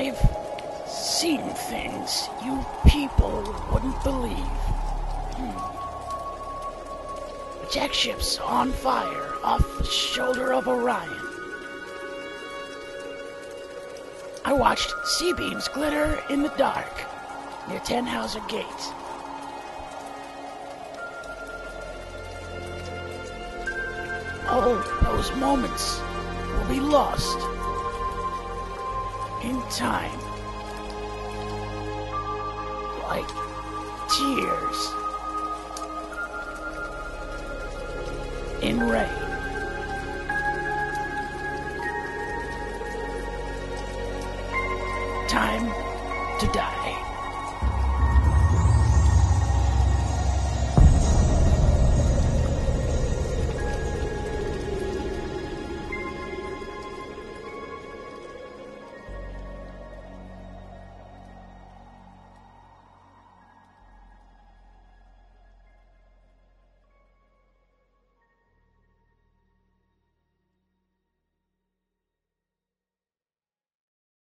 I've seen things you people wouldn't believe. Jack ships on fire off the shoulder of Orion. I watched C-beams glitter in the dark near Tannhauser Gate. All those moments will be lost in time, like tears in rain. Time to die.